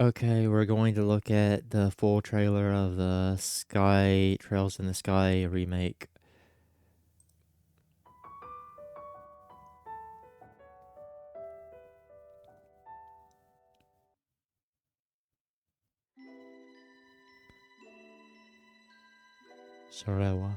Okay, we're going to look at the full trailer of the Sky Trails in the Sky remake. Sorewa.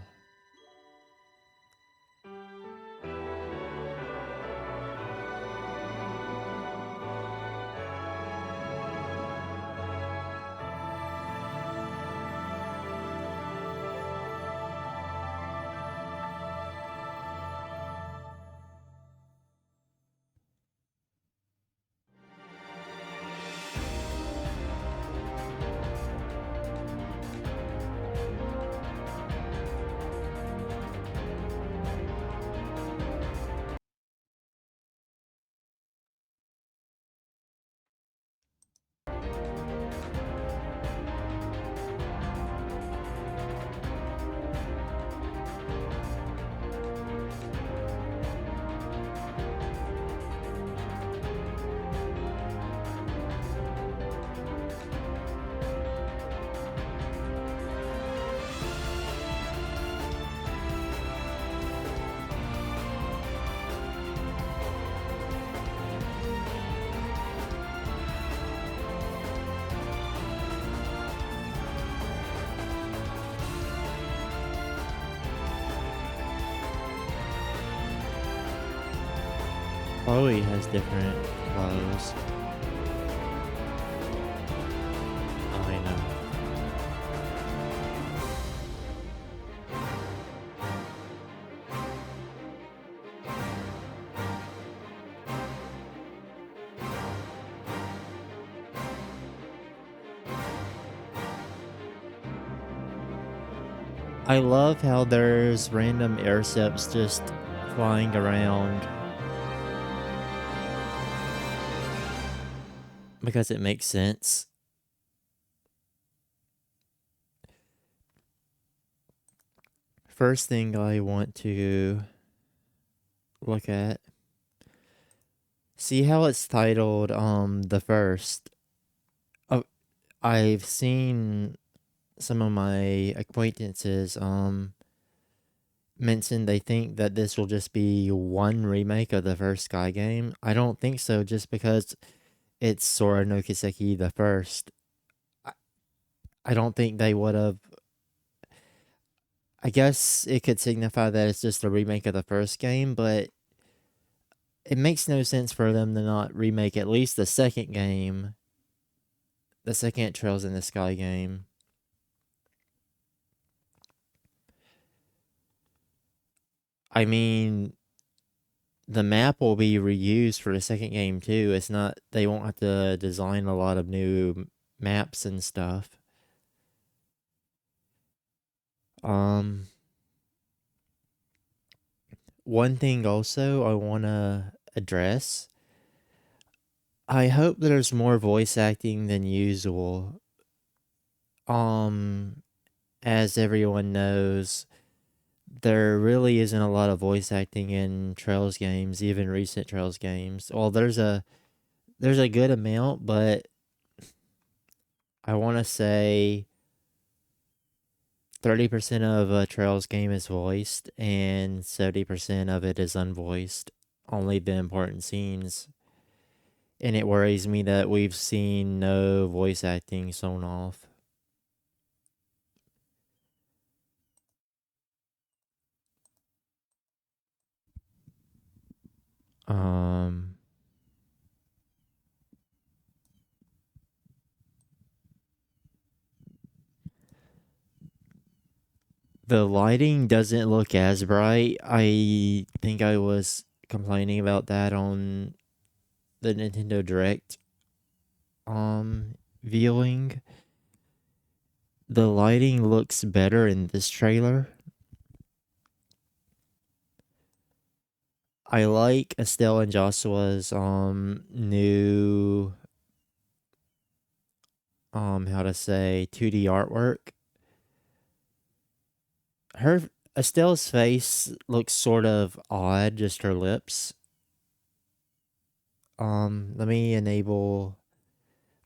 Chloe has different clothes. I know. I love how there's random airships just flying around because it makes sense. First thing I want to look at. See how it's titled the first. Oh, I've seen some of my acquaintances mentioned they think that this will just be one remake of the first Sky game. I don't think so, just because it's Sora no Kiseki the first. I, I don't think they would have. I guess it could signify that it's just a remake of the first game, but it makes no sense for them to not remake at least the second game, the second Trails in the Sky game. I mean, the map will be reused for the second game too. It's not, they won't have to design a lot of new maps and stuff. Um One thing also I want to address, I hope there's more voice acting than usual. Um as everyone knows, there really isn't a lot of voice acting in Trails games, even recent Trails games. Well, there's a good amount, but I want to say 30% of a Trails game is voiced and 70% of it is unvoiced. Only the important scenes. And it worries me that we've seen no voice acting sewn off. Um, the lighting doesn't look as bright. I think I was complaining about that on the Nintendo Direct viewing. The lighting looks better in this trailer. I like Estelle and Joshua's new how to say 2D artwork. Her Estelle's face looks sort of odd, just her lips. Let me enable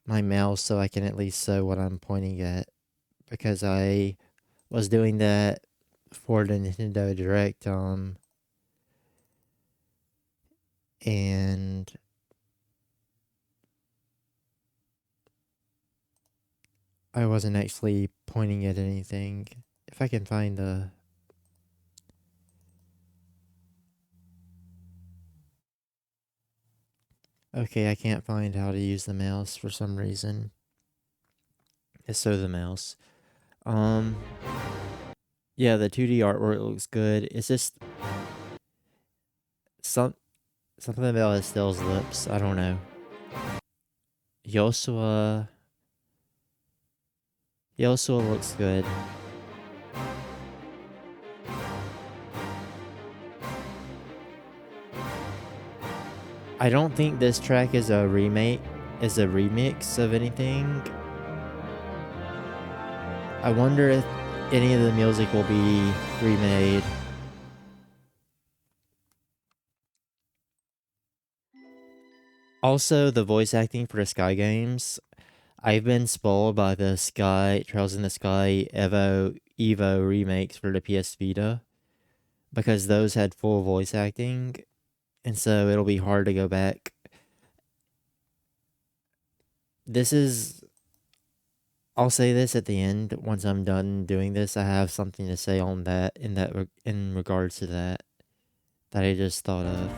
my mouse so I can at least show what I'm pointing at, because I was doing that for the Nintendo Direct, and I wasn't actually pointing at anything. If I can find the... Okay, I can't find how to use the mouse for some reason. It's so the mouse. Um, yeah, the 2D artwork looks good. It's just some something about Estelle's lips. I don't know. Yosua, Yosua looks good. I don't think this track is a remake, is a remix of anything. I wonder if any of the music will be remade. Also, the voice acting for the Sky games, I've been spoiled by the Sky Trails in the Sky Evo remakes for the PS Vita, because those had full voice acting, and so it'll be hard to go back. This is... I'll say this at the end once I'm done doing this. I have something to say on that in regards to that I just thought of.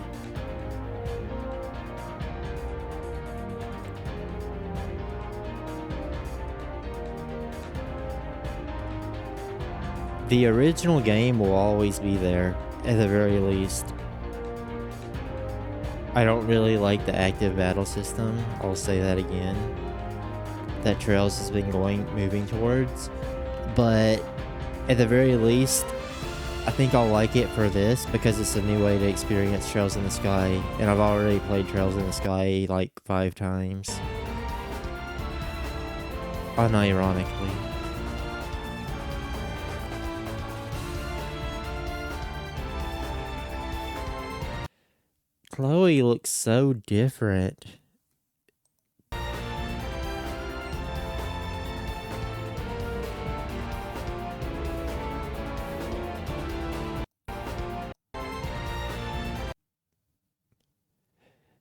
The original game will always be there, at the very least. I don't really like the active battle system. I'll say that again. That Trails has been moving towards. But at the very least, I think I'll like it for this, because it's a new way to experience Trails in the Sky. And I've already played Trails in the Sky like 5 times. Unironically. Chloe looks so different.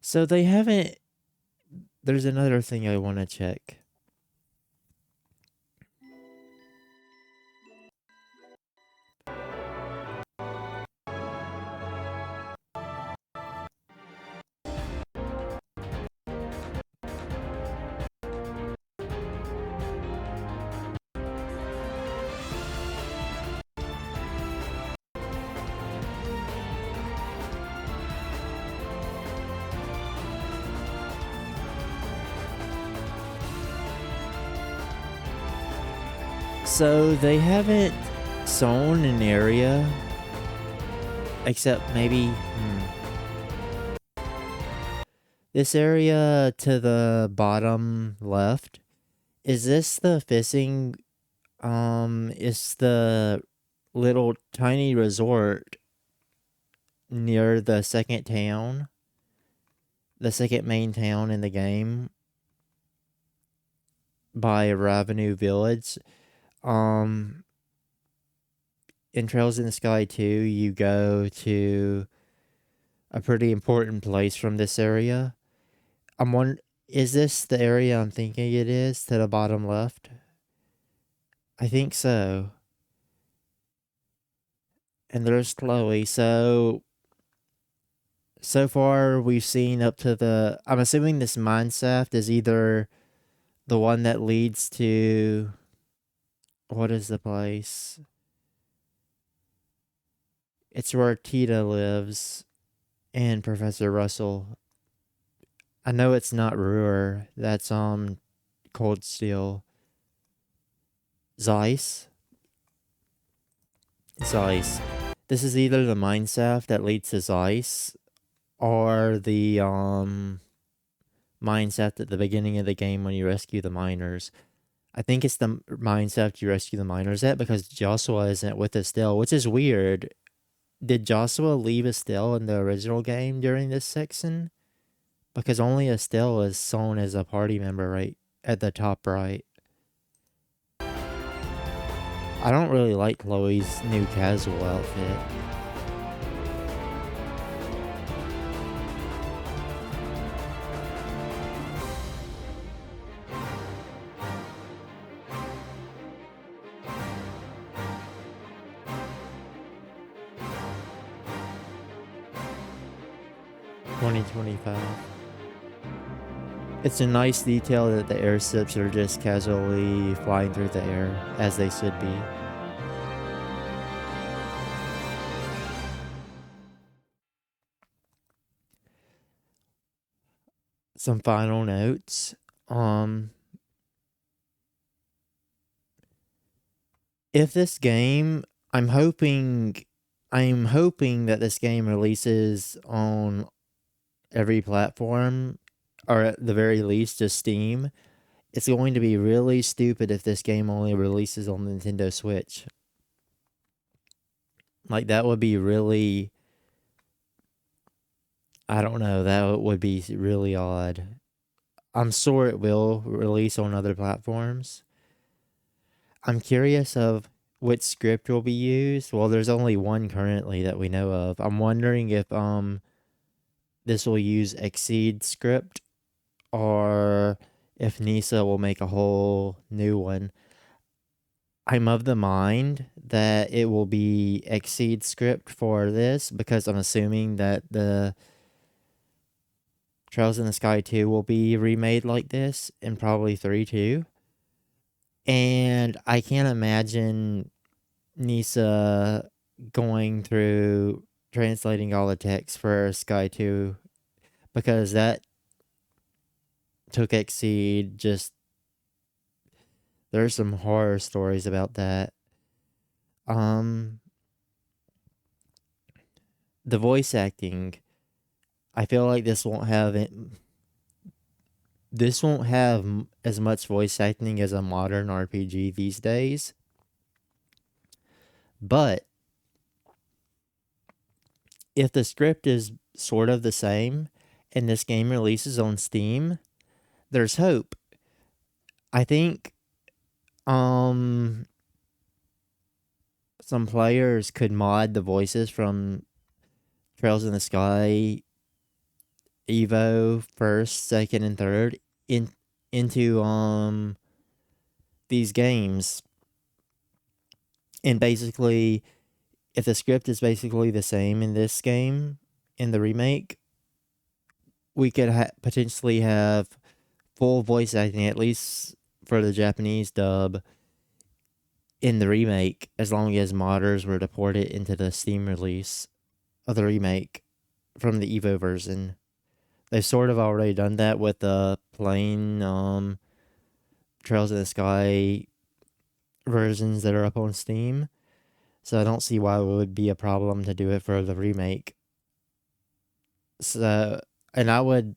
So they haven't... There's another thing I want to check. So they haven't shown an area, except maybe this area to the bottom left. Is this the fishing? It's the little tiny resort near the second town, the second main town in the game, by Ravenue Village. In Trails in the Sky 2, you go to a pretty important place from this area. I'm wondering, is this the area I'm thinking it is, to the bottom left? I think so. And there's Chloe. So far we've seen up to the... I'm assuming this mine shaft is either the one that leads to... What is the place? It's where Tita lives and Professor Russell. I know it's not Ruhr. That's Cold Steel. Zeiss. Zeiss. This is either the mine shaft that leads to Zeiss, or the mine shaft at the beginning of the game when you rescue the miners. I think it's the mine shaft you rescue the miners at, because Joshua isn't with Estelle, which is weird. Did Joshua leave Estelle in the original game during this section? Because only Estelle is shown as a party member, right? at the top right. I don't really like Chloe's new casual outfit. $20.25. It's a nice detail that the airships are just casually flying through the air, as they should be. Some final notes. If this game, I'm hoping that this game releases on every platform, or at the very least just Steam. It's going to be really stupid if this game only releases on Nintendo Switch. Like, that would be really, I don't know, that would be really odd. I'm sure it will release on other platforms. I'm curious of which script will be used. Well, there's only one currently that we know of. I'm wondering if this will use Exceed script, or if Nisa will make a whole new one. I'm of the mind that it will be Exceed script for this, because I'm assuming that the Trails in the Sky 2 will be remade like this, and probably 3 too. And I can't imagine Nisa going through translating all the text for Sky 2, because that took Exceed. Just, there's some horror stories about that. The voice acting, I feel like this won't have as much voice acting as a modern RPG these days. But if the script is sort of the same and this game releases on Steam, there's hope. I think some players could mod the voices from Trails in the Sky Evo 1st, 2nd, and 3rd into these games. And basically, if the script is basically the same in this game, in the remake, we could potentially have full voice acting, at least for the Japanese dub, in the remake, as long as modders were to port it into the Steam release of the remake from the Evo version. They've sort of already done that with the plain Trails in the Sky versions that are up on Steam. So I don't see why it would be a problem to do it for the remake. So, and I would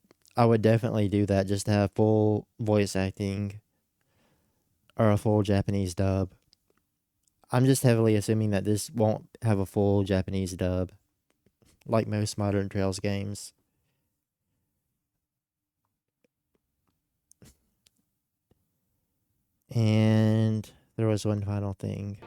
definitely do that, just to have full voice acting or a full Japanese dub. I'm just heavily assuming that this won't have a full Japanese dub, like most modern Trails games. And there was one final thing.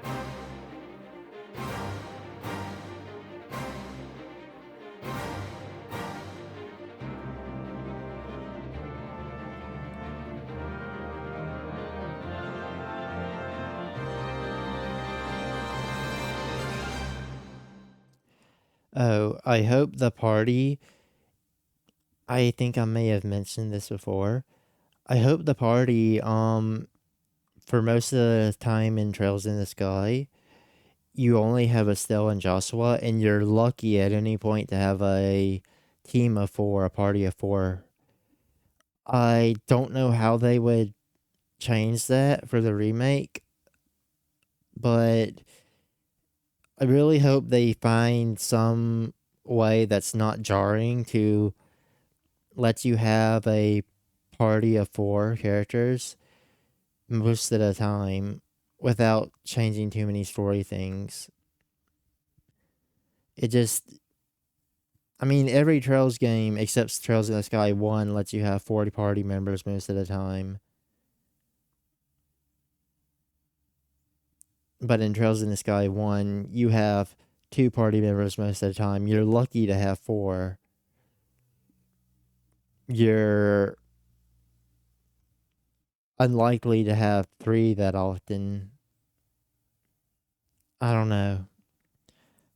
Oh, I hope the party, I think I may have mentioned this before. I hope the party, for most of the time in Trails in the Sky, you only have Estelle and Joshua, and you're lucky at any point to have a team of 4, a party of 4. I don't know how they would change that for the remake, but I really hope they find some way that's not jarring to let you have a party of 4 characters most of the time without changing too many story things. It just, I mean, every Trails game except Trails in the Sky 1 lets you have 40 party members most of the time. But in Trails in the Sky 1, you have two party members most of the time. You're lucky to have four. You're unlikely to have three that often. I don't know.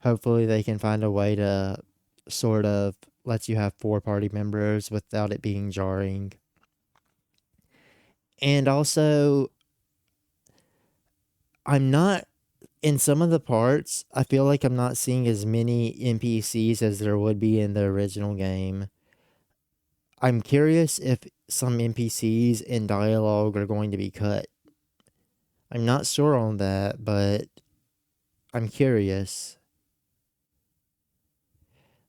Hopefully, they can find a way to sort of let you have four party members without it being jarring. And also, I'm not in some of the parts, I feel like I'm not seeing as many NPCs as there would be in the original game. I'm curious if some NPCs in dialogue are going to be cut. I'm not sure on that, but I'm curious.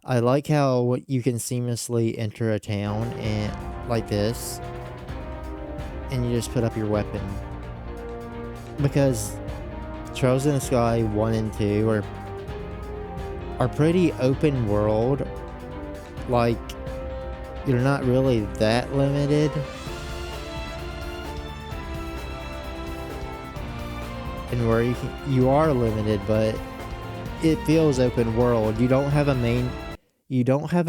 I like how you can seamlessly enter a town and like this, and you just put up your weapon. Because Trails in the Sky 1 and 2 are pretty open world. Like, you're not really that limited. And where you are limited, but it feels open world. You don't have a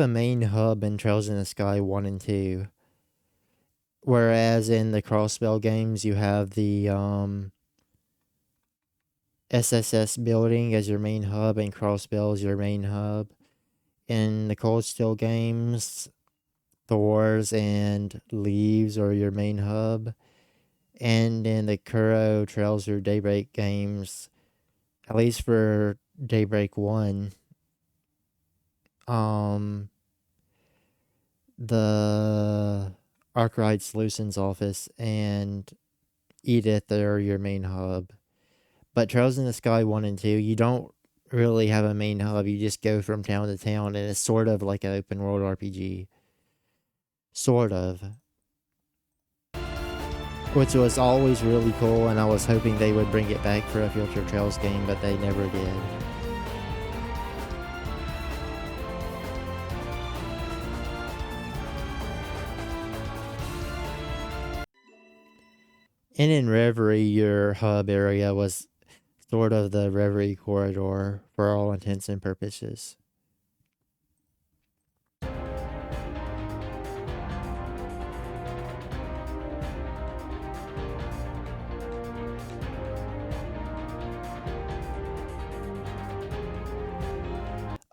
main hub in Trails in the Sky 1 and 2. Whereas in the Crossbell games you have the SSS building as your main hub and Crossbell as your main hub. In the Cold Steel games, Thors and Leaves are your main hub. And in the Kuro Trails or Daybreak games, at least for Daybreak 1, the Arkwright Solutions office and Edith are your main hub. But Trails in the Sky 1 and 2, you don't really have a main hub. You just go from town to town, and it's sort of like an open world RPG. Sort of. Which was always really cool, and I was hoping they would bring it back for a future Trails game, but they never did. And in Reverie, your hub area was sort of the Reverie corridor for all intents and purposes.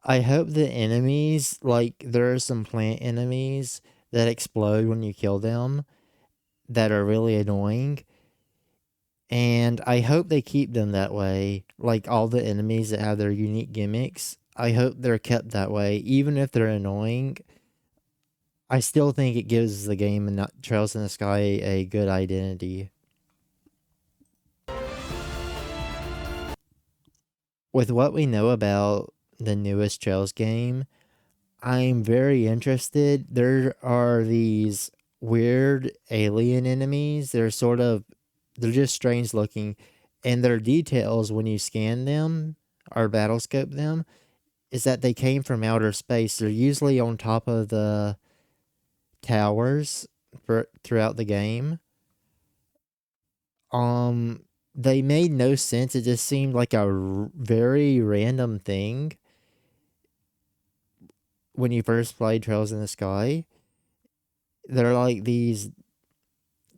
I hope the enemies, like, there are some plant enemies that explode when you kill them that are really annoying. And I hope they keep them that way. Like all the enemies that have their unique gimmicks, I hope they're kept that way. Even if they're annoying, I still think it gives the game and Trails in the Sky a good identity. With what we know about the newest Trails game, I'm very interested. There are these weird alien enemies. They're just strange looking. And their details when you scan them or battle scope them is that they came from outer space. They're usually on top of the towers throughout the game. They made no sense. It just seemed like a very random thing when you first played Trails in the Sky. They're like these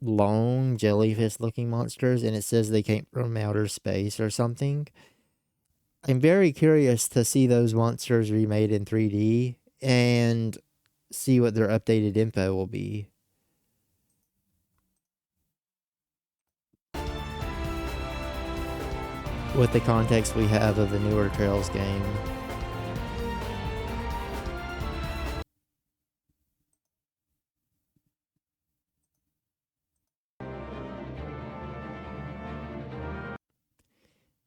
long jellyfish looking monsters, and it says they came from outer space or something. I'm very curious to see those monsters remade in 3D and see what their updated info will be. With the context we have of the newer Trails game.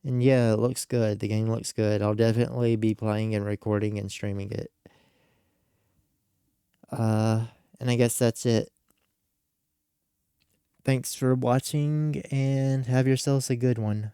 And yeah, it looks good. The game looks good. I'll definitely be playing and recording and streaming it. And I guess that's it. Thanks for watching and have yourselves a good one.